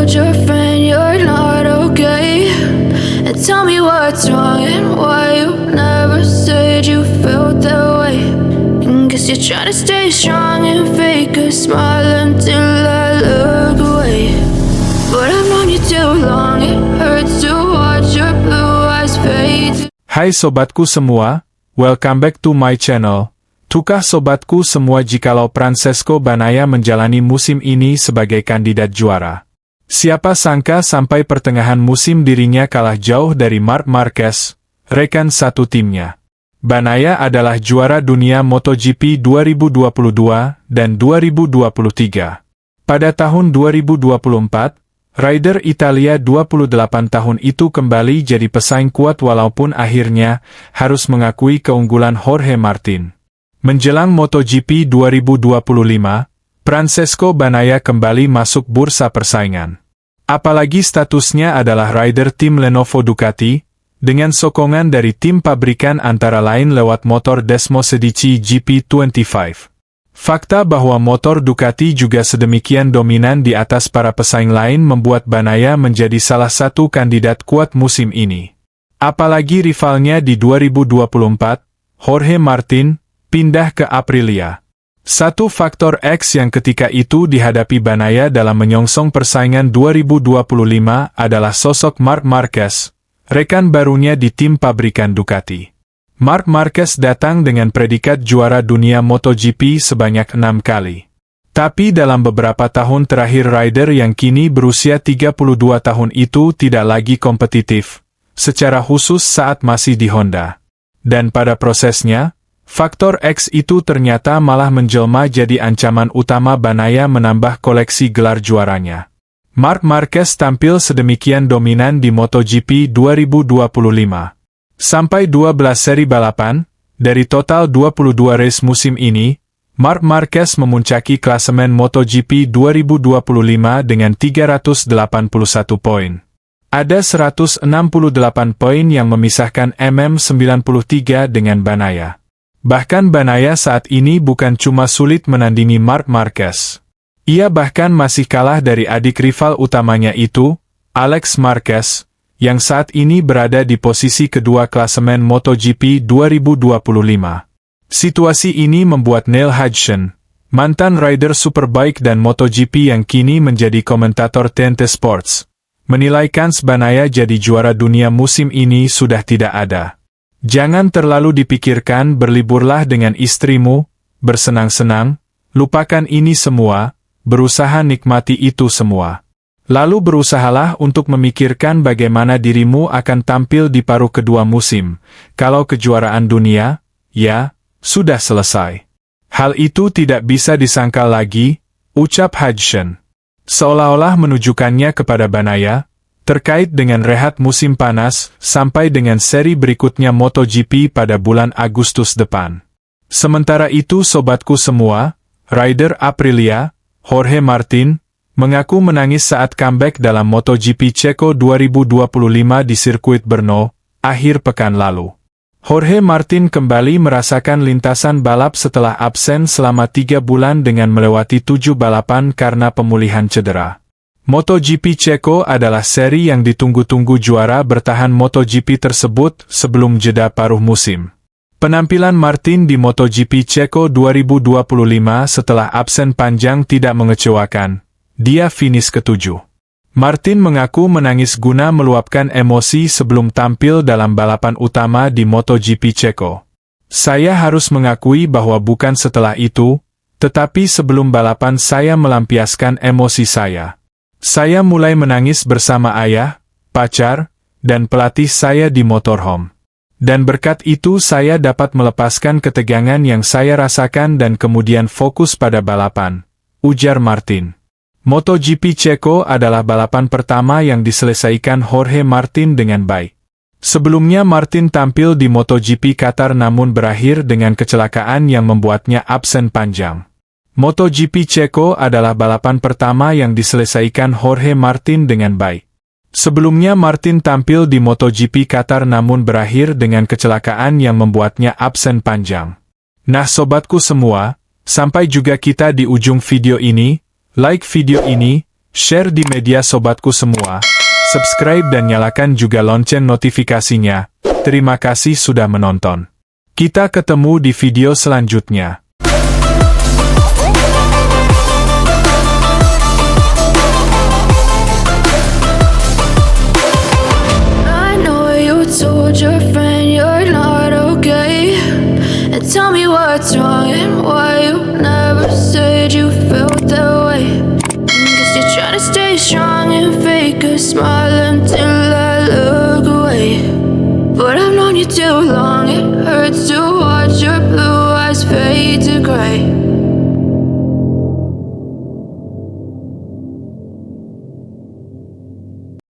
told your friend you're not okay, and tell me what's wrong and why you never said you felt that way. And guess you're trying to stay strong and fake a smile until I look away. But I've known you too long, it hurts to watch your blue eyes fade. Hai sobatku semua, welcome back to my channel. Tukah sobatku semua jikalau Francesco Bagnaia menjalani musim ini sebagai kandidat juara. Siapa sangka sampai pertengahan musim dirinya kalah jauh dari Marc Marquez, rekan satu timnya. Bagnaia adalah juara dunia MotoGP 2022 dan 2023. Pada tahun 2024, rider Italia 28 tahun itu kembali jadi pesaing kuat walaupun akhirnya harus mengakui keunggulan Jorge Martin. Menjelang MotoGP 2025, Francesco Bagnaia kembali masuk bursa persaingan. Apalagi statusnya adalah rider tim Lenovo Ducati, dengan sokongan dari tim pabrikan antara lain lewat motor Desmosedici GP25. Fakta bahwa motor Ducati juga sedemikian dominan di atas para pesaing lain membuat Bagnaia menjadi salah satu kandidat kuat musim ini. Apalagi rivalnya di 2024, Jorge Martin, pindah ke Aprilia. Satu faktor X yang ketika itu dihadapi Bagnaia dalam menyongsong persaingan 2025 adalah sosok Marc Marquez, rekan barunya di tim pabrikan Ducati. Marc Marquez datang dengan predikat juara dunia MotoGP sebanyak 6 kali. Tapi dalam beberapa tahun terakhir rider yang kini berusia 32 tahun itu tidak lagi kompetitif, secara khusus saat masih di Honda. Dan pada prosesnya, faktor X itu ternyata malah menjelma jadi ancaman utama Bagnaia menambah koleksi gelar juaranya. Marc Marquez tampil sedemikian dominan di MotoGP 2025. Sampai 12 seri balapan, dari total 22 race musim ini, Marc Marquez memuncaki klasemen MotoGP 2025 dengan 381 poin. Ada 168 poin yang memisahkan MM93 dengan Bagnaia. Bahkan Bagnaia saat ini bukan cuma sulit menandingi Marc Marquez. Ia bahkan masih kalah dari adik rival utamanya itu, Alex Marquez, yang saat ini berada di posisi kedua klasemen MotoGP 2025. Situasi ini membuat Neil Hodgson, mantan rider Superbike dan MotoGP yang kini menjadi komentator TNT Sports, menilai kans Bagnaia jadi juara dunia musim ini sudah tidak ada. Jangan terlalu dipikirkan, berliburlah dengan istrimu, bersenang-senang, lupakan ini semua, berusaha nikmati itu semua. Lalu berusahalah untuk memikirkan bagaimana dirimu akan tampil di paruh kedua musim, kalau kejuaraan dunia, ya, sudah selesai. Hal itu tidak bisa disangkal lagi, ucap Hodgson. Seolah-olah menunjukkannya kepada Bagnaia, terkait dengan rehat musim panas sampai dengan seri berikutnya MotoGP pada bulan Agustus depan. Sementara itu sobatku semua, rider Aprilia, Jorge Martin, mengaku menangis saat comeback dalam MotoGP Ceko 2025 di sirkuit Brno, akhir pekan lalu. Jorge Martin kembali merasakan lintasan balap setelah absen selama 3 bulan dengan melewati 7 balapan karena pemulihan cedera. MotoGP Ceko adalah seri yang ditunggu-tunggu juara bertahan MotoGP tersebut sebelum jeda paruh musim. Penampilan Martin di MotoGP Ceko 2025 setelah absen panjang tidak mengecewakan. Dia finish ke-7. Martin mengaku menangis guna meluapkan emosi sebelum tampil dalam balapan utama di MotoGP Ceko. Saya harus mengakui bahwa bukan setelah itu, tetapi sebelum balapan saya melampiaskan emosi saya. Saya mulai menangis bersama ayah, pacar, dan pelatih saya di motorhome. Dan berkat itu saya dapat melepaskan ketegangan yang saya rasakan dan kemudian fokus pada balapan, ujar Martin. MotoGP Ceko adalah balapan pertama yang diselesaikan Jorge Martin dengan baik. Sebelumnya Martin tampil di MotoGP Qatar namun berakhir dengan kecelakaan yang membuatnya absen panjang. MotoGP Ceko adalah balapan pertama yang diselesaikan Jorge Martin dengan baik. Sebelumnya Martin tampil di MotoGP Qatar namun berakhir dengan kecelakaan yang membuatnya absen panjang. Nah sobatku semua, sampai juga kita di ujung video ini. Like video ini, share di media sobatku semua, subscribe dan nyalakan juga lonceng notifikasinya. Terima kasih sudah menonton. Kita ketemu di video selanjutnya. I know you told your friend you're not okay, and tell me what's wrong and why you never said you felt that way. Guess you're trying to stay strong and fake a smile until